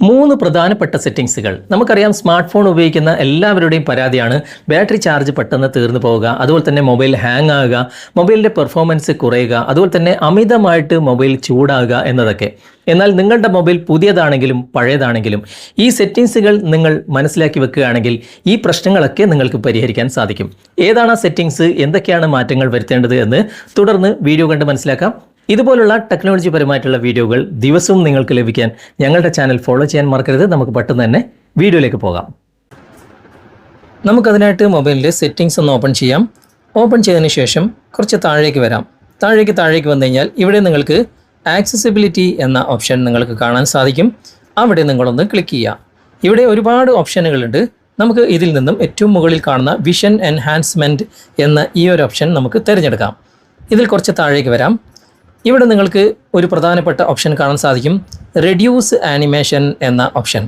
മൂന്ന് പ്രധാനപ്പെട്ട സെറ്റിംഗ്സുകൾ നമുക്കറിയാം. സ്മാർട്ട് ഫോൺ ഉപയോഗിക്കുന്ന എല്ലാവരുടെയും പരാതിയാണ് ബാറ്ററി ചാർജ് പെട്ടെന്ന് തീർന്നു പോവുക, അതുപോലെ തന്നെ മൊബൈൽ ഹാങ് ആവുക, മൊബൈലിൻ്റെ പെർഫോമൻസ് കുറയുക, അതുപോലെ തന്നെ അമിതമായിട്ട് മൊബൈൽ ചൂടാകുക എന്നതൊക്കെ. എന്നാൽ നിങ്ങളുടെ മൊബൈൽ പുതിയതാണെങ്കിലും പഴയതാണെങ്കിലും ഈ സെറ്റിംഗ്സുകൾ നിങ്ങൾ മനസ്സിലാക്കി വെക്കുകയാണെങ്കിൽ ഈ പ്രശ്നങ്ങളൊക്കെ നിങ്ങൾക്ക് പരിഹരിക്കാൻ സാധിക്കും. ഏതാണ് ആ സെറ്റിംഗ്സ്, എന്തൊക്കെയാണ് മാറ്റങ്ങൾ വരുത്തേണ്ടത് എന്ന് തുടർന്ന് വീഡിയോ കണ്ട് മനസ്സിലാക്കാം. ഇതുപോലുള്ള ടെക്നോളജി പരമായിട്ടുള്ള വീഡിയോകൾ ദിവസവും നിങ്ങൾക്ക് ലഭിക്കാൻ ഞങ്ങളുടെ ചാനൽ ഫോളോ ചെയ്യാൻ മറക്കരുത്. നമുക്ക് പെട്ടെന്ന് തന്നെ വീഡിയോയിലേക്ക് പോകാം. നമുക്കതിനായിട്ട് മൊബൈലിൻ്റെ സെറ്റിംഗ്സ് ഒന്ന് ഓപ്പൺ ചെയ്യാം. ഓപ്പൺ ചെയ്തതിന് ശേഷം കുറച്ച് താഴേക്ക് വരാം. താഴേക്ക് വന്നു കഴിഞ്ഞാൽ ഇവിടെ നിങ്ങൾക്ക് ആക്സസിബിലിറ്റി എന്ന ഓപ്ഷൻ നിങ്ങൾക്ക് കാണാൻ സാധിക്കും. അവിടെ നിങ്ങളൊന്ന് ക്ലിക്ക് ചെയ്യുക. ഇവിടെ ഒരുപാട് ഓപ്ഷനുകളുണ്ട്. നമുക്ക് ഇതിൽ നിന്നും ഏറ്റവും മുകളിൽ കാണുന്ന വിഷൻ എൻഹാൻസ്മെൻറ്റ് എന്ന ഈ ഒരു ഓപ്ഷൻ നമുക്ക് തിരഞ്ഞെടുക്കാം. ഇതിൽ കുറച്ച് താഴേക്ക് വരാം. ഇവിടെ നിങ്ങൾക്ക് ഒരു പ്രധാനപ്പെട്ട ഓപ്ഷൻ കാണാൻ സാധിക്കും, റെഡ്യൂസ് ആനിമേഷൻ എന്ന ഓപ്ഷൻ.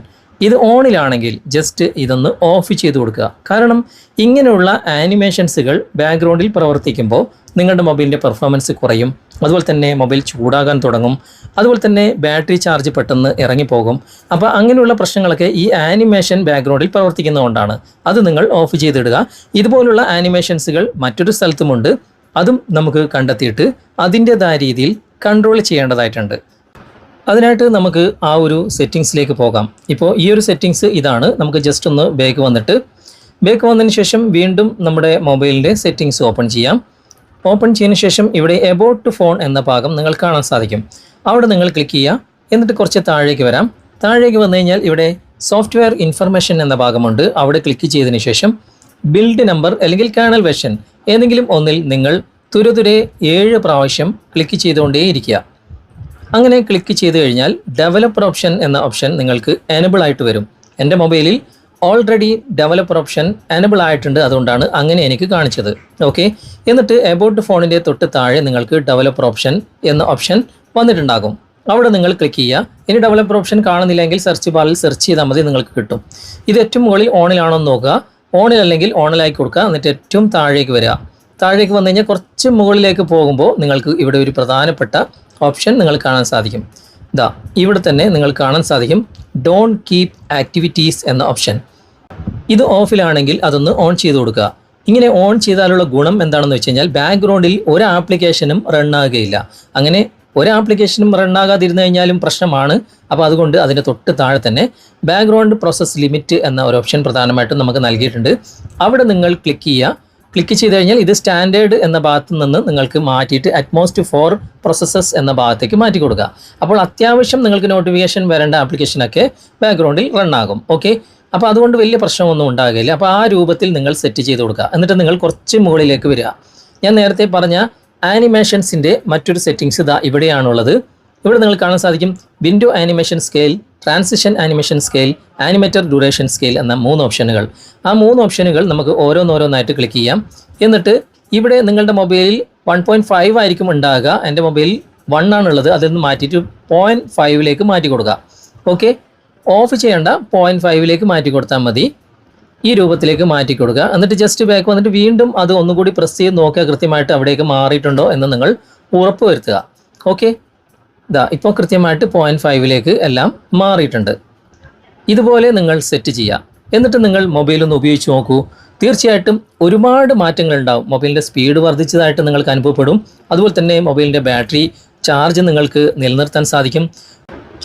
ഇത് ഓണിലാണെങ്കിൽ ജസ്റ്റ് ഇതൊന്ന് ഓഫ് ചെയ്ത് കൊടുക്കുക. കാരണം ഇങ്ങനെയുള്ള ആനിമേഷൻസുകൾ ബാക്ക്ഗ്രൗണ്ടിൽ പ്രവർത്തിക്കുമ്പോൾ നിങ്ങളുടെ മൊബൈലിൻ്റെ പെർഫോമൻസ് കുറയും, അതുപോലെ തന്നെ മൊബൈൽ ചൂടാകാൻ തുടങ്ങും, അതുപോലെ തന്നെ ബാറ്ററി ചാർജ് പെട്ടെന്ന് ഇറങ്ങിപ്പോകും. അപ്പോൾ അങ്ങനെയുള്ള പ്രശ്നങ്ങളൊക്കെ ഈ ആനിമേഷൻ ബാക്ക്ഗ്രൗണ്ടിൽ പ്രവർത്തിക്കുന്നതുകൊണ്ടാണ്. അത് നിങ്ങൾ ഓഫ് ചെയ്തിടുക. ഇതുപോലുള്ള ആനിമേഷൻസുകൾ മറ്റൊരു സ്ഥലത്തുമുണ്ട്, അതും നമുക്ക് കണ്ടെത്തിയിട്ട് അതിൻ്റേതായ രീതിയിൽ കൺട്രോൾ ചെയ്യേണ്ടതായിട്ടുണ്ട്. അതിനായിട്ട് നമുക്ക് ആ ഒരു സെറ്റിങ്സിലേക്ക് പോകാം. ഇപ്പോൾ ഈ ഒരു സെറ്റിങ്സ് ഇതാണ്. നമുക്ക് ജസ്റ്റ് ഒന്ന് ബാക്ക് വന്നതിന് ശേഷം വീണ്ടും നമ്മുടെ മൊബൈലിൻ്റെ സെറ്റിങ്സ് ഓപ്പൺ ചെയ്യാം. ഓപ്പൺ ചെയ്തതിന് ശേഷം ഇവിടെ എബൌട്ട് ഫോൺ എന്ന ഭാഗം നിങ്ങൾ കാണാൻ സാധിക്കും. അവിടെ നിങ്ങൾ ക്ലിക്ക് ചെയ്യുക. എന്നിട്ട് കുറച്ച് താഴേക്ക് വരാം. താഴേക്ക് വന്നു കഴിഞ്ഞാൽ ഇവിടെ സോഫ്റ്റ്വെയർ ഇൻഫർമേഷൻ എന്ന ഭാഗമുണ്ട്. അവിടെ ക്ലിക്ക് ചെയ്തതിന് ശേഷം ബിൽഡ് നമ്പർ അല്ലെങ്കിൽ കേർണൽ വെർഷൻ ഏതെങ്കിലും ഒന്നിൽ നിങ്ങൾ തുരുതുരെ 7 പ്രാവശ്യം ക്ലിക്ക് ചെയ്തുകൊണ്ടേയിരിക്കുക. അങ്ങനെ ക്ലിക്ക് ചെയ്ത് കഴിഞ്ഞാൽ ഡെവലപ്പർ ഓപ്ഷൻ എന്ന ഓപ്ഷൻ നിങ്ങൾക്ക് എനബിൾ ആയിട്ട് വരും. എൻ്റെ മൊബൈലിൽ ഓൾറെഡി ഡെവലപ്പർ ഓപ്ഷൻ എനബിൾ ആയിട്ടുണ്ട്, അതുകൊണ്ടാണ് അങ്ങനെ എനിക്ക് കാണിച്ചത്. ഓക്കെ, എന്നിട്ട് എബൌട്ട് ഫോണിൻ്റെ തൊട്ട് താഴെ നിങ്ങൾക്ക് ഡെവലപ്പർ ഓപ്ഷൻ എന്ന ഓപ്ഷൻ വന്നിട്ടുണ്ടാകും. അവിടെ നിങ്ങൾ ക്ലിക്ക് ചെയ്യുക. ഇനി ഡെവലപ്പർ ഓപ്ഷൻ കാണുന്നില്ലെങ്കിൽ സെർച്ച് ബാറിൽ സെർച്ച് ചെയ്താൽ മതി, നിങ്ങൾക്ക് കിട്ടും. ഇത് ഏറ്റവും മുകളിൽ ഓണിലാണോ എന്ന് നോക്കുക. ഓണിലല്ലെങ്കിൽ ഓണിലാക്കി കൊടുക്കുക. എന്നിട്ട് ഏറ്റവും താഴേക്ക് വരിക. താഴേക്ക് വന്നു കഴിഞ്ഞാൽ കുറച്ച് മുകളിലേക്ക് പോകുമ്പോൾ നിങ്ങൾക്ക് ഇവിടെ ഒരു പ്രധാനപ്പെട്ട ഓപ്ഷൻ നിങ്ങൾ കാണാൻ സാധിക്കും. ഇവിടെ തന്നെ നിങ്ങൾ കാണാൻ സാധിക്കും ഡോണ്ട് കീപ് ആക്ടിവിറ്റീസ് എന്ന ഓപ്ഷൻ. ഇത് ഓഫിലാണെങ്കിൽ അതൊന്ന് ഓൺ ചെയ്ത് കൊടുക്കുക. ഇങ്ങനെ ഓൺ ചെയ്താലുള്ള ഗുണം എന്താണെന്ന് വെച്ച് കഴിഞ്ഞാൽ ബാക്ക്ഗ്രൗണ്ടിൽ ഒരു ആപ്ലിക്കേഷനും റണ്ണാകുകയില്ല. അങ്ങനെ ഒരു ആപ്ലിക്കേഷനും റണ്ണാകാതിരുന്നു കഴിഞ്ഞാലും പ്രശ്നമാണ്. അപ്പോൾ അതുകൊണ്ട് അതിൻ്റെ തൊട്ട് താഴെ തന്നെ ബാക്ക്ഗ്രൗണ്ട് പ്രോസസ് ലിമിറ്റ് എന്ന ഒരു ഓപ്ഷൻ പ്രധാനമായിട്ടും നമുക്ക് നൽകിയിട്ടുണ്ട്. അവിടെ നിങ്ങൾ ക്ലിക്ക് ചെയ്യുക. ക്ലിക്ക് ചെയ്ത് കഴിഞ്ഞാൽ ഇത് സ്റ്റാൻഡേർഡ് എന്ന ഭാഗത്ത് നിന്ന് നിങ്ങൾക്ക് മാറ്റിയിട്ട് അറ്റ്മോസ്റ്റ് ഫോർ പ്രോസസ്സസ് എന്ന ഭാഗത്തേക്ക് മാറ്റി കൊടുക്കുക. അപ്പോൾ അത്യാവശ്യം നിങ്ങൾക്ക് നോട്ടിഫിക്കേഷൻ വരേണ്ട ആപ്ലിക്കേഷനൊക്കെ ബാക്ക്ഗ്രൗണ്ടിൽ റണ്ണാകും. ഓക്കെ, അപ്പോൾ അതുകൊണ്ട് വലിയ പ്രശ്നമൊന്നും ഉണ്ടാകില്ല. അപ്പോൾ ആ രൂപത്തിൽ നിങ്ങൾ സെറ്റ് ചെയ്ത് കൊടുക്കുക. എന്നിട്ട് നിങ്ങൾ കുറച്ച് മുകളിലേക്ക് വരിക. ഞാൻ നേരത്തെ പറഞ്ഞ ആനിമേഷൻസിൻ്റെ മറ്റൊരു സെറ്റിങ്സ് ഇവിടെയാണുള്ളത്. ഇവിടെ നിങ്ങൾ കാണാൻ സാധിക്കും window animation scale, transition animation scale, animator duration scale എന്ന 3 ഓപ്ഷനുകൾ. ആ 3 ഓപ്ഷനുകൾ നമുക്ക് ഓരോന്നായിട്ട് ക്ലിക്ക് ചെയ്യാം. എന്നിട്ട് ഇവിടെ നിങ്ങളുടെ മൊബൈലിൽ 1.5 ആയിരിക്കും ഉണ്ടാകുക. എൻ്റെ മൊബൈലിൽ 1 ആണുള്ളത്. അതൊന്ന് മാറ്റിയിട്ട് 0.5ലേക്ക് മാറ്റി കൊടുക്കുക. ഓക്കെ, ഓഫ് ചെയ്യേണ്ട 0.5ലേക്ക് മാറ്റി കൊടുത്താൽ മതി. ഈ രൂപത്തിലേക്ക് മാറ്റി കൊടുക്കുക. എന്നിട്ട് ജസ്റ്റ് ബാക്ക് വന്നിട്ട് വീണ്ടും അത് ഒന്നുകൂടി പ്രസ് ചെയ്ത് നോക്കുക കൃത്യമായിട്ട് അവിടേക്ക് മാറിയിട്ടുണ്ടോ എന്ന് നിങ്ങൾ ഉറപ്പ് വരുത്തുക. ഓക്കെ, ഇപ്പോൾ കൃത്യമായിട്ട് 0.5ലേക്ക് എല്ലാം മാറിയിട്ടുണ്ട്. ഇതുപോലെ നിങ്ങൾ സെറ്റ് ചെയ്യുക. എന്നിട്ട് നിങ്ങൾ മൊബൈലൊന്ന് ഉപയോഗിച്ച് നോക്കൂ. തീർച്ചയായിട്ടും ഒരുപാട് മാറ്റങ്ങൾ ഉണ്ടാവും. മൊബൈലിൻ്റെ സ്പീഡ് വർദ്ധിച്ചതായിട്ട് നിങ്ങൾക്ക് അനുഭവപ്പെടും. അതുപോലെ തന്നെ മൊബൈലിൻ്റെ ബാറ്ററി ചാർജ് നിങ്ങൾക്ക് നിലനിർത്താൻ സാധിക്കും.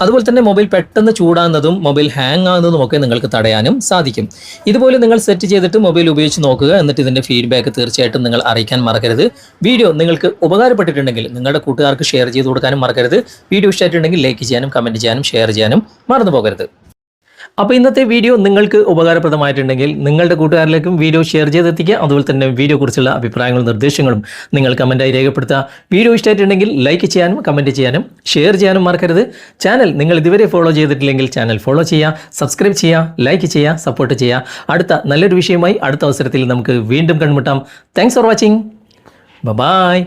അതുപോലെ തന്നെ മൊബൈൽ പെട്ടെന്ന് ചൂടാകുന്നതും മൊബൈൽ ഹാങ് ആകുന്നതും ഒക്കെ നിങ്ങൾക്ക് തടയാനും സാധിക്കും. ഇതുപോലെ നിങ്ങൾ സെറ്റ് ചെയ്തിട്ട് മൊബൈൽ ഉപയോഗിച്ച് നോക്കുക. എന്നിട്ട് ഇതിൻ്റെ ഫീഡ്ബാക്ക് തീർച്ചയായിട്ടും നിങ്ങൾ അറിയിക്കാൻ മറക്കരുത്. വീഡിയോ നിങ്ങൾക്ക് ഉപകാരപ്പെട്ടിട്ടുണ്ടെങ്കിൽ നിങ്ങളുടെ കൂട്ടുകാർക്ക് ഷെയർ ചെയ്ത് കൊടുക്കാനും മറക്കരുത്. വീഡിയോ ഇഷ്ടമായിട്ടുണ്ടെങ്കിൽ ലൈക്ക് ചെയ്യാനും കമൻറ്റ് ചെയ്യാനും ഷെയർ ചെയ്യാനും മറന്നു പോകരുത്. അപ്പോൾ ഇന്നത്തെ വീഡിയോ നിങ്ങൾക്ക് ഉപകാരപ്രദമായിട്ടുണ്ടെങ്കിൽ നിങ്ങളുടെ കൂട്ടുകാരിലേക്കും വീഡിയോ ഷെയർ ചെയ്തെത്തിക്കുക. അതുപോലെ തന്നെ വീഡിയോ കുറിച്ചുള്ള അഭിപ്രായങ്ങളും നിർദ്ദേശങ്ങളും നിങ്ങൾ കമൻറ്റായി രേഖപ്പെടുത്തുക. വീഡിയോ ഇഷ്ടമായിട്ടുണ്ടെങ്കിൽ ലൈക്ക് ചെയ്യാനും കമൻറ്റ് ചെയ്യാനും ഷെയർ ചെയ്യാനും മറക്കരുത്. ചാനൽ നിങ്ങൾ ഇതുവരെ ഫോളോ ചെയ്തിട്ടില്ലെങ്കിൽ ചാനൽ ഫോളോ ചെയ്യുക, സബ്സ്ക്രൈബ് ചെയ്യുക, ലൈക്ക് ചെയ്യുക, സപ്പോർട്ട് ചെയ്യുക. അടുത്ത നല്ലൊരു വിഷയമായി അടുത്ത അവസരത്തിൽ നമുക്ക് വീണ്ടും കണ്ടുമുട്ടാം. Thanks for watching. ബൈ.